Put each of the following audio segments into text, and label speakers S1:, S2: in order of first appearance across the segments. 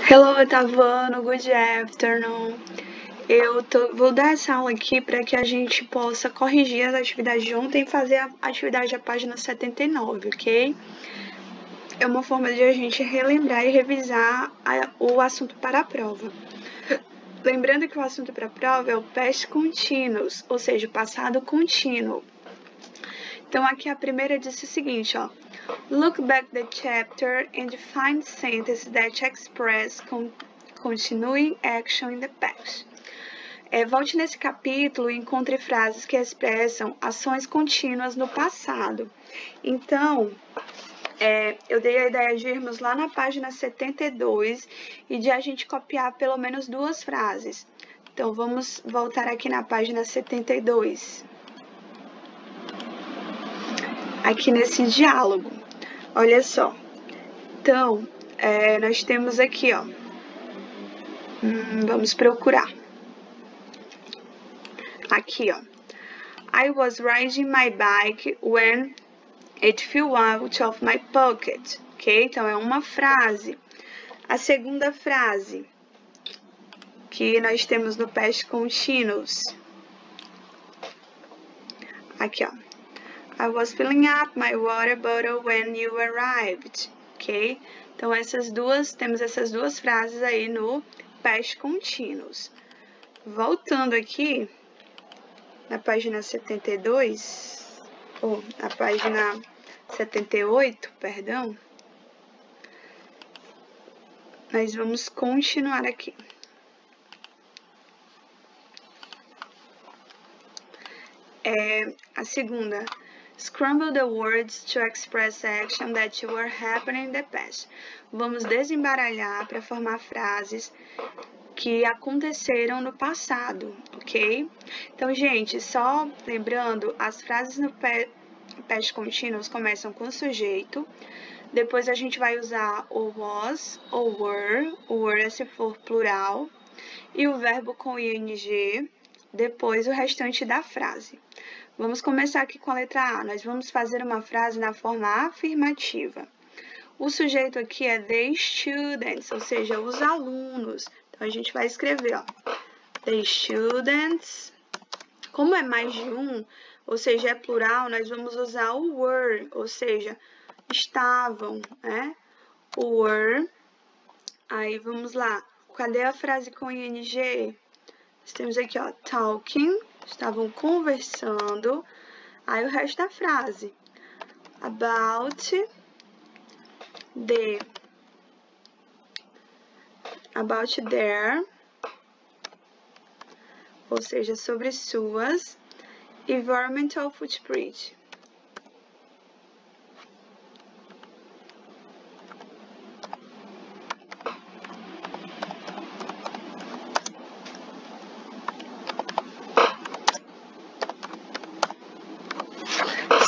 S1: Hello, oitavano, good afternoon. Vou dar essa aula aqui para que a gente possa corrigir as atividades de ontem e fazer a atividade da página 79, ok? É uma forma de a gente relembrar e revisar o assunto para a prova. Lembrando que o assunto para a prova é o past continuous, ou seja, o passado contínuo. Então, aqui a primeira diz o seguinte, ó. Look back the chapter and find sentences that express continuing action in the past. Volte nesse capítulo e encontre frases que expressam ações contínuas no passado. Então, eu dei a ideia de irmos lá na página 72 e de a gente copiar pelo menos duas frases. Então, vamos voltar aqui na página 72. Aqui nesse diálogo. Olha só. Então, nós temos aqui, ó. Vamos procurar. Aqui, ó. I was riding my bike when it fell out of my pocket. Ok? Então, é uma frase. A segunda frase que nós temos no past continuous. Aqui, ó. I was filling up my water bottle when you arrived. Ok? Então, temos essas duas frases aí no past continuous. Voltando aqui na página 72, ou na página 78, perdão, nós vamos continuar aqui. A segunda, scramble the words to express action that were happening in the past. Vamos desembaralhar para formar frases que aconteceram no passado, ok? Então, gente, só lembrando, as frases no past continuous começam com sujeito, depois a gente vai usar o was ou were, o were é se for plural, e o verbo com ing, depois o restante da frase. Vamos começar aqui com a letra A. Nós vamos fazer uma frase na forma afirmativa. O sujeito aqui é the students, ou seja, os alunos. Então, a gente vai escrever, ó, the students. Como é mais de um, ou seja, é plural, nós vamos usar o were, ou seja, estavam, né? O were. Aí, vamos lá. Cadê a frase com ing? Nós temos aqui, ó, talking. Estavam conversando. Aí, o resto da frase. About their, ou seja, sobre suas environmental footprint.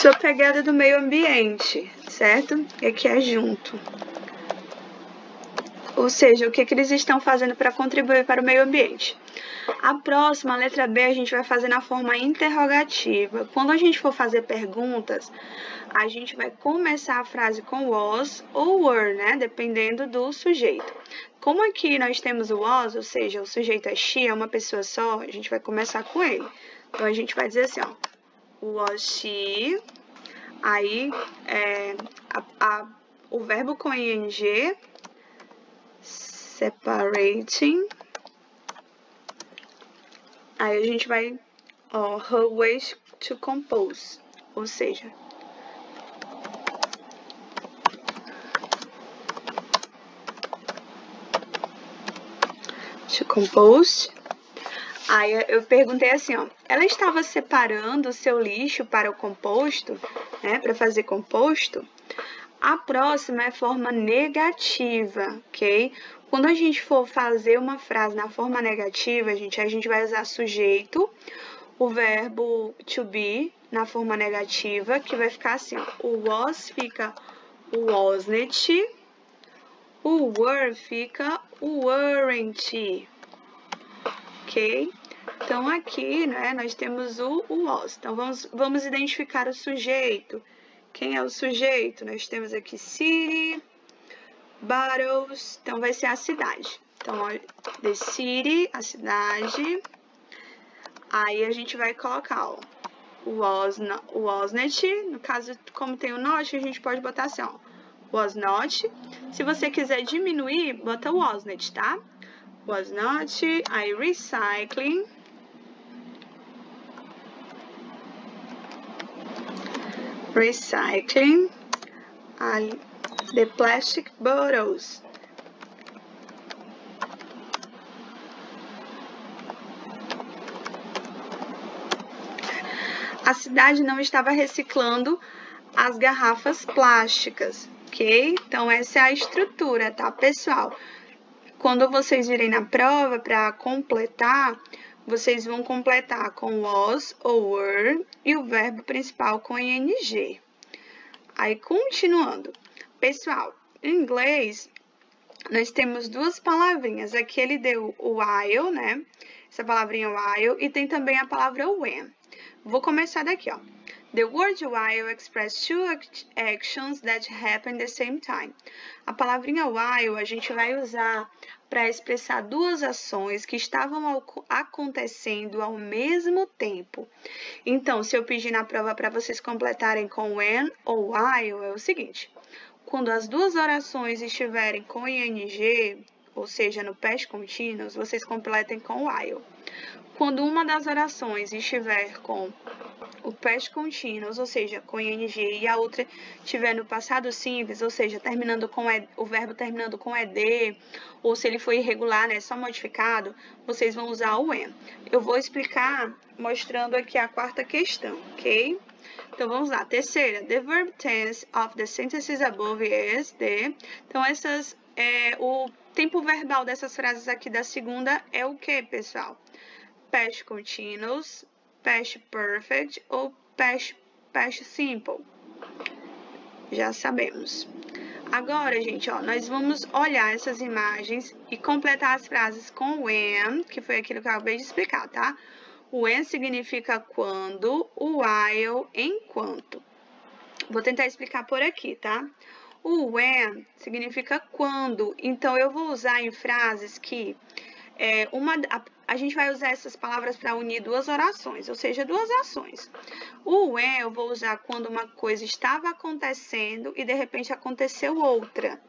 S1: Sua pegada do meio ambiente, certo? E aqui é junto. Ou seja, o que eles estão fazendo para contribuir para o meio ambiente. A próxima, a letra B, a gente vai fazer na forma interrogativa. Quando a gente for fazer perguntas, a gente vai começar a frase com was ou were, né? Dependendo do sujeito. Como aqui nós temos o was, ou seja, o sujeito é she, é uma pessoa só, a gente vai começar com ele. Então, a gente vai dizer assim, ó. Was she, aí o verbo com ing, separating, aí a gente vai, ó, her ways to compose, ou seja, to compose. Aí eu perguntei assim, ó, ela estava separando o seu lixo para o composto, né, para fazer composto? A próxima é forma negativa, ok? Quando a gente for fazer uma frase na forma negativa, a gente vai usar sujeito, o verbo to be na forma negativa, que vai ficar assim, ó, o was fica o wasn't, o were fica o weren't. Ok? Então, aqui, né, nós temos o was. Então, vamos identificar o sujeito, quem é o sujeito? Nós temos aqui city, bottles, então vai ser a cidade. Então, olha, the city, a cidade. Aí a gente vai colocar, ó, wasn't, no caso, como tem o not, a gente pode botar assim, ó, was not. Se você quiser diminuir, bota wasn't, tá? Was not, aí recycling. Recycling, the plastic bottles. A cidade não estava reciclando as garrafas plásticas, ok? Então, essa é a estrutura, tá, pessoal? Quando vocês virem na prova para completar, vocês vão completar com was ou were e o verbo principal com ing. Aí, continuando. Pessoal, em inglês, nós temos duas palavrinhas. Aqui ele deu o while, né? Essa palavrinha while, e tem também a palavra when. Vou começar daqui, ó. The word while expresses two actions that happen at the same time. A palavrinha while a gente vai usar para expressar duas ações que estavam acontecendo ao mesmo tempo. Então, se eu pedir na prova para vocês completarem com when ou while, é o seguinte. Quando as duas orações estiverem com ing, ou seja, no past continuous, vocês completem com while. Quando uma das orações estiver com o past continuous, ou seja, com ing, e a outra estiver no passado simples, ou seja, terminando com o verbo terminando com ed, ou se ele for irregular, né, só modificado, vocês vão usar o when. Eu vou explicar mostrando aqui a quarta questão, ok? Então, vamos lá. Terceira, the verb tense of the sentences above is the... Então, o tempo verbal dessas frases aqui da segunda é o que, pessoal? Past continuous, past perfect ou past simple. Já sabemos. Agora, gente, ó, nós vamos olhar essas imagens e completar as frases com when, que foi aquilo que eu acabei de explicar, tá? O when significa quando, o while, enquanto. Vou tentar explicar por aqui, tá? O when significa quando, então eu vou usar em frases que a gente vai usar essas palavras para unir duas orações, ou seja, duas ações. O when eu vou usar quando uma coisa estava acontecendo e de repente aconteceu outra.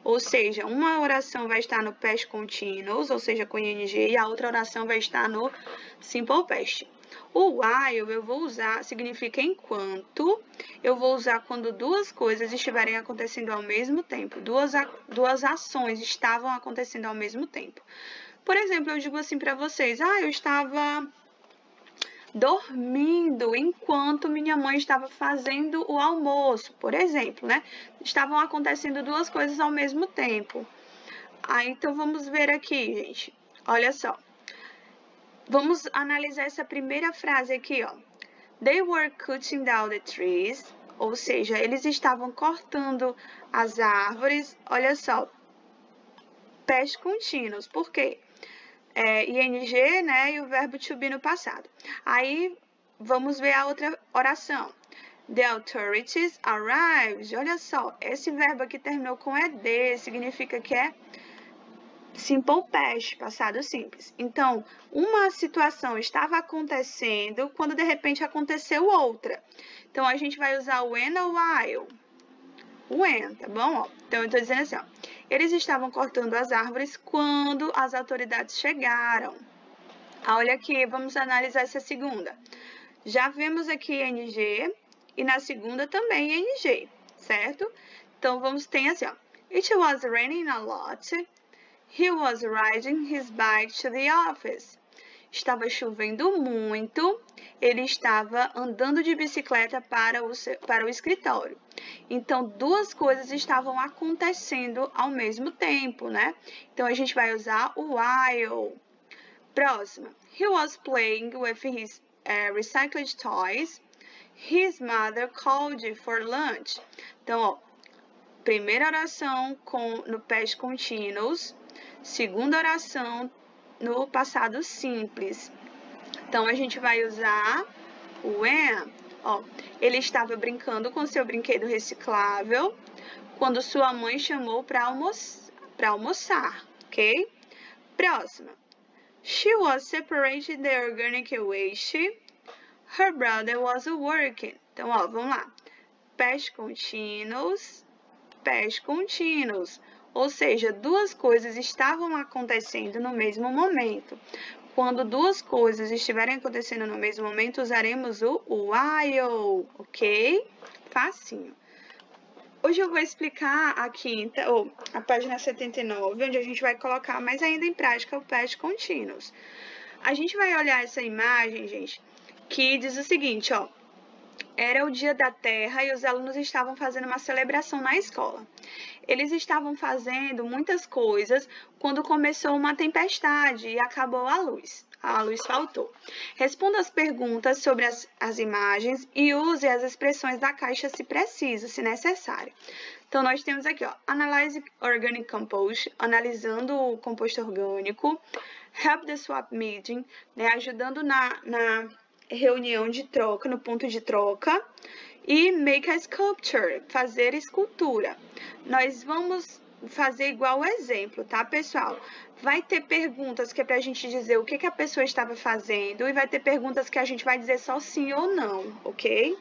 S1: Ou seja, uma oração vai estar no past continuous, ou seja, com ing, e a outra oração vai estar no simple past. O while eu vou usar, significa enquanto, eu vou usar quando duas coisas estiverem acontecendo ao mesmo tempo. Duas ações estavam acontecendo ao mesmo tempo. Por exemplo, eu digo assim para vocês, eu estava dormindo enquanto minha mãe estava fazendo o almoço, por exemplo, né? Estavam acontecendo duas coisas ao mesmo tempo. Então, vamos ver aqui, gente. Olha só. Vamos analisar essa primeira frase aqui, ó. They were cutting down the trees, ou seja, eles estavam cortando as árvores. Olha só. Past continuous, por quê? ing, né, e o verbo to be no passado. Aí, vamos ver a outra oração. The authorities arrived. Olha só, esse verbo aqui terminou com ed, significa que é simple past, passado simples. Então, uma situação estava acontecendo quando, de repente, aconteceu outra. Então, a gente vai usar when ou while. When, tá bom? Ó, então, eu estou dizendo assim, ó. Eles estavam cortando as árvores quando as autoridades chegaram. Olha aqui, vamos analisar essa segunda. Já vemos aqui ing e na segunda também ing, certo? Então, tem assim, ó. It was raining a lot. He was riding his bike to the office. Estava chovendo muito, ele estava andando de bicicleta para o escritório. Então, duas coisas estavam acontecendo ao mesmo tempo, né? Então, a gente vai usar o while. Próxima. He was playing with his recycled toys. His mother called for lunch. Então, ó, primeira oração no past continuous, segunda oração no passado simples. Então, a gente vai usar o when. Ó, Ele estava brincando com seu brinquedo reciclável quando sua mãe chamou para almoçar, ok? Próxima. She was separating the organic waste. Her brother was working. Então, ó, vamos lá. Past continuous, past continuous. Ou seja, duas coisas estavam acontecendo no mesmo momento. Quando duas coisas estiverem acontecendo no mesmo momento, usaremos o while, ok? Facinho. Hoje eu vou explicar a quinta, ou a página 79, onde a gente vai colocar mais ainda em prática o past continuous. A gente vai olhar essa imagem, gente, que diz o seguinte, ó. Era o dia da Terra e os alunos estavam fazendo uma celebração na escola. Eles estavam fazendo muitas coisas quando começou uma tempestade e acabou a luz. A luz faltou. Responda as perguntas sobre as imagens e use as expressões da caixa se preciso, se necessário. Então, nós temos aqui, ó, Analyze Organic Compost, analisando o composto orgânico. Help the Swap Meeting, né, ajudando na reunião de troca, no ponto de troca. E Make a Sculpture, fazer escultura. Nós vamos fazer igual o exemplo, tá, pessoal? Vai ter perguntas que é pra gente dizer o que a pessoa estava fazendo e vai ter perguntas que a gente vai dizer só sim ou não, ok?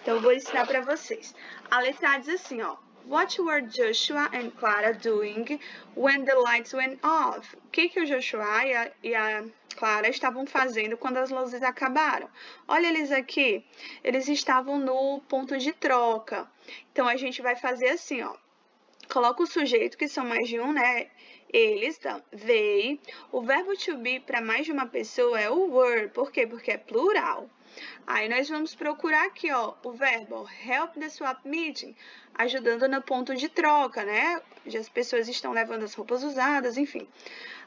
S1: Então, eu vou ensinar pra vocês. A letra A diz assim, ó. What were Joshua and Clara doing when the lights went off? O que o Joshua e a Clara estavam fazendo quando as luzes acabaram? Olha eles aqui, eles estavam no ponto de troca. Então, a gente vai fazer assim, ó. Coloca o sujeito, que são mais de um, né? Eles, então, they. O verbo to be para mais de uma pessoa é o were. Por quê? Porque é plural. Aí nós vamos procurar aqui, ó, o verbo help the swap meeting, ajudando no ponto de troca, né? Onde as pessoas estão levando as roupas usadas, enfim.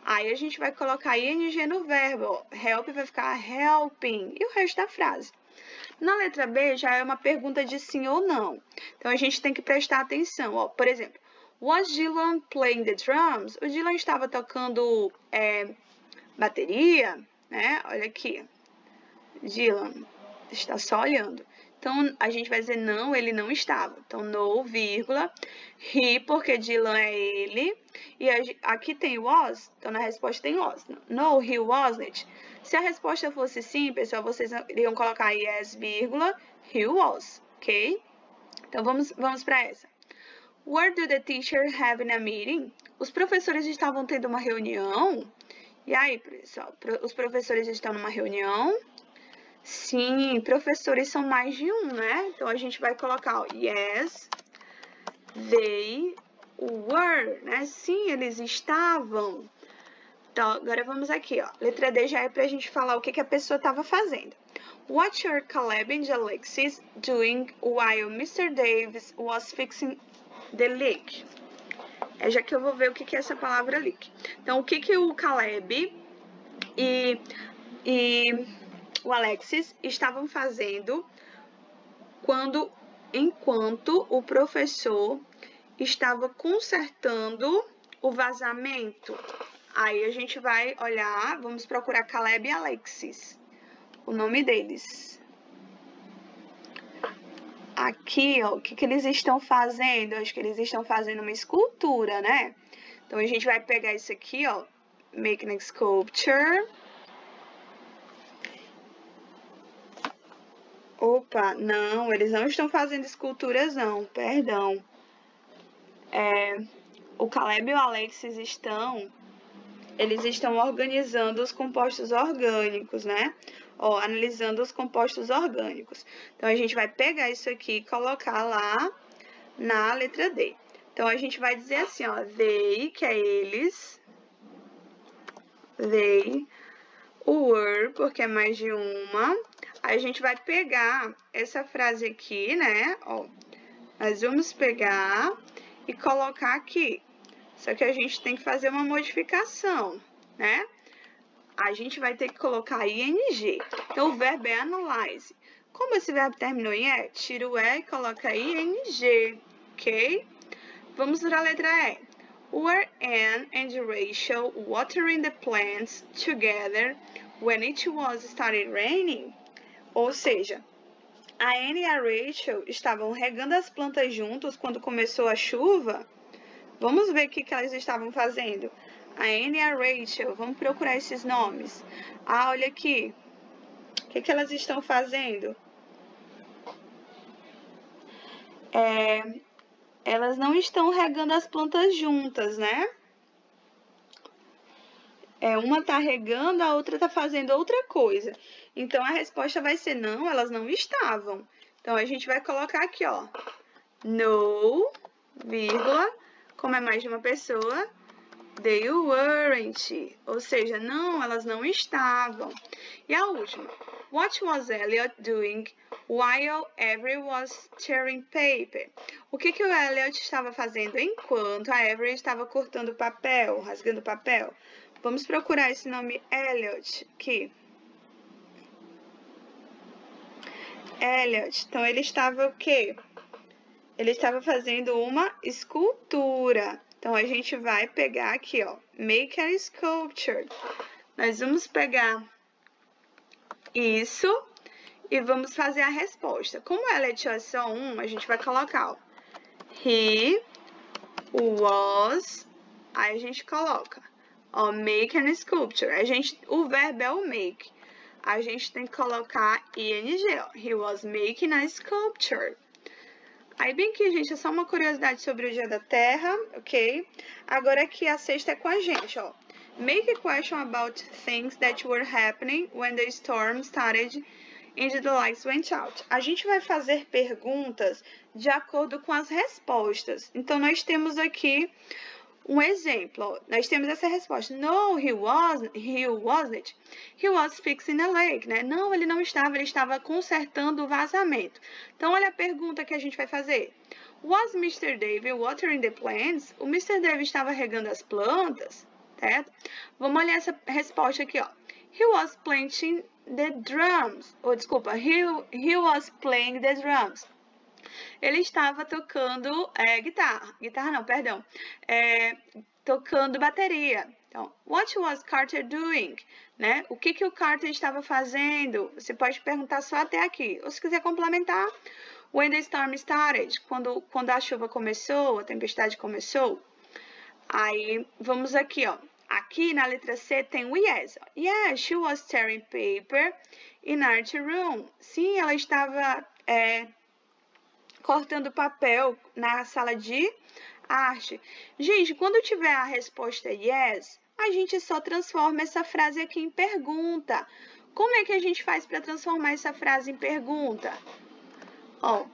S1: Aí a gente vai colocar ing no verbo, ó. Help vai ficar helping e o resto da frase. Na letra B já é uma pergunta de sim ou não. Então a gente tem que prestar atenção, ó. Por exemplo, was Dylan playing the drums? O Dylan estava tocando bateria, né? Olha aqui. Dylan está só olhando. Então, a gente vai dizer não, ele não estava. Então, no, vírgula, he, porque Dylan é ele. E aqui tem was, então na resposta tem was. No, he wasn't. Se a resposta fosse sim, pessoal, vocês iriam colocar yes, vírgula, he was, ok? Então, vamos para essa. Where do the teachers have a meeting? Os professores estavam tendo uma reunião. E aí, pessoal, os professores estão numa reunião? Sim, professores são mais de um, né? Então, a gente vai colocar, ó, yes, they were, né? Sim, eles estavam. Então, agora vamos aqui, ó. Letra D já é pra gente falar o que a pessoa estava fazendo. What were Caleb and Alexis doing while Mr. Davis was fixing the leak? Já que eu vou ver o que é essa palavra leak. Então, o que o Caleb e o Alexis estavam fazendo enquanto o professor estava consertando o vazamento? Aí a gente vai olhar, vamos procurar Caleb e Alexis, o nome deles. Aqui, ó, o que eles estão fazendo? Acho que eles estão fazendo uma escultura, né? Então, a gente vai pegar isso aqui, ó, making a sculpture. Opa, não, eles não estão fazendo esculturas, não, perdão. O Caleb e o Alexis eles estão organizando os compostos orgânicos, né? Ó, analisando os compostos orgânicos. Então, a gente vai pegar isso aqui e colocar lá na letra D. Então, a gente vai dizer assim, ó, they, que é eles, they, o were, porque é mais de uma. Aí, a gente vai pegar essa frase aqui, né? Ó, nós vamos pegar e colocar aqui. Só que a gente tem que fazer uma modificação, né? A gente vai ter que colocar ing. Então, o verbo é analyze. Como esse verbo terminou em E, tira o E e coloca ing, ok? Vamos para a letra E. Were Anne and Rachel watering the plants together when it was started raining? Ou seja, A Anne e a Rachel estavam regando as plantas juntos quando começou a chuva? Vamos ver o que elas estavam fazendo. A Anne e a Rachel, vamos procurar esses nomes. Ah, olha aqui. O que elas estão fazendo? Elas não estão regando as plantas juntas, né? Uma está regando, a outra está fazendo outra coisa. Então, a resposta vai ser não, elas não estavam. Então, a gente vai colocar aqui, ó. No, vírgula, como é mais de uma pessoa, they weren't. Ou seja, não, elas não estavam. E a última. What was Elliot doing while Avery was tearing paper? O que o Elliot estava fazendo enquanto a Avery estava cortando papel, rasgando papel? Vamos procurar esse nome Elliot aqui. Elliot. Então, ele estava o quê? Ele estava fazendo uma escultura. Então, a gente vai pegar aqui, ó. Make a sculpture. Nós vamos pegar isso e vamos fazer a resposta. Como Elliot é só um, a gente vai colocar, ó. He was... Aí a gente coloca... Ó, make an sculpture. O verbo é o make. A gente tem que colocar ing, ó. He was making a sculpture. Aí, bem aqui, gente, é só uma curiosidade sobre o Dia da Terra, ok? Agora aqui a sexta é com a gente, ó. Make a question about things that were happening when the storm started and the lights went out. A gente vai fazer perguntas de acordo com as respostas. Então, nós temos aqui... Um exemplo, nós temos essa resposta. No, he wasn't. He was fixing a leak, né? Não, ele não estava, ele estava consertando o vazamento. Então, olha a pergunta que a gente vai fazer. Was Mr. Dave watering the plants? O Mr. Dave estava regando as plantas, certo? Vamos olhar essa resposta aqui, ó. He was playing the drums. Desculpa, he was playing the drums. Ele estava tocando guitarra não, perdão, tocando bateria. Então, what was Carter doing? Né? O que o Carter estava fazendo? Você pode perguntar só até aqui. Ou se quiser complementar, when the storm started, quando a chuva começou, a tempestade começou. Aí, vamos aqui, ó. Aqui na letra C tem o yes. Yes, she was tearing paper in art room. Sim, ela estava... cortando papel na sala de arte. Gente, quando tiver a resposta yes, a gente só transforma essa frase aqui em pergunta. Como é que a gente faz para transformar essa frase em pergunta? Ó,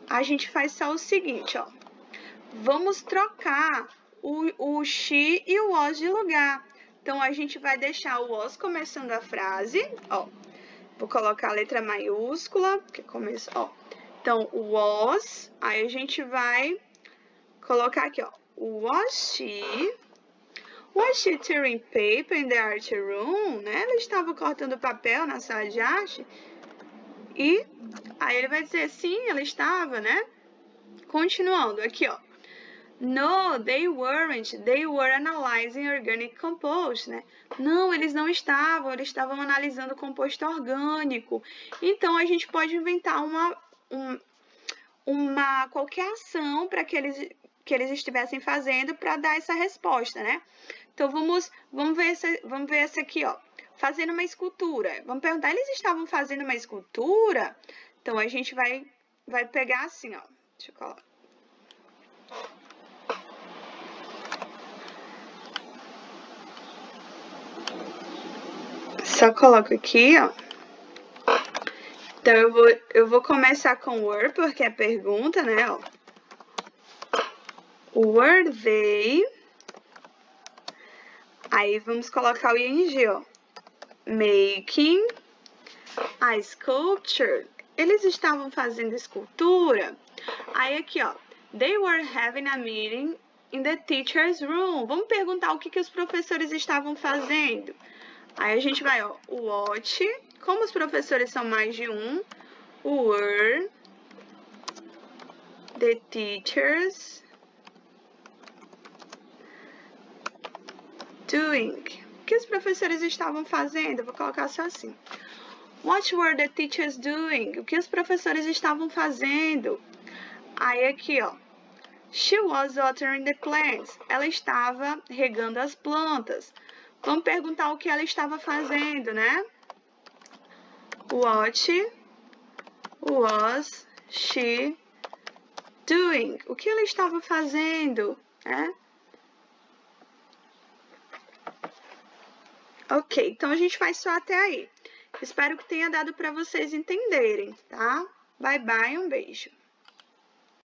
S1: a gente faz só o seguinte, ó. Vamos trocar o she e o was de lugar. Então, a gente vai deixar o was começando a frase, ó. Vou colocar a letra maiúscula, que começa, ó. Então, was, aí a gente vai colocar aqui, ó. Was she tearing paper in the art room? Né? Ela estava cortando papel na sala de arte. E aí ele vai dizer, sim, ela estava, né? Continuando, aqui, ó. No, they weren't. They were analyzing organic compost, né? Não, eles não estavam. Eles estavam analisando composto orgânico. Então, a gente pode inventar qualquer ação para que eles estivessem fazendo para dar essa resposta, né? Então, vamos ver essa aqui, ó. Fazendo uma escultura. Vamos perguntar, eles estavam fazendo uma escultura? Então, a gente vai pegar assim, ó. Deixa eu colocar. Só coloco aqui, ó. Então, eu vou começar com were, porque é pergunta, né, ó. Were they... Aí, vamos colocar o ing, ó. Making a sculpture. Eles estavam fazendo escultura. Aí, aqui, ó. They were having a meeting in the teacher's room. Vamos perguntar o que os professores estavam fazendo. Aí, a gente vai, ó. What... Como os professores são mais de um, were the teachers doing? O que os professores estavam fazendo? Eu vou colocar só assim. What were the teachers doing? O que os professores estavam fazendo? Aí aqui, ó. She was watering the plants. Ela estava regando as plantas. Vamos perguntar o que ela estava fazendo, né? What was she doing? O que ela estava fazendo, né? Ok, então a gente faz só até aí. Espero que tenha dado para vocês entenderem, tá? Bye, bye, um beijo.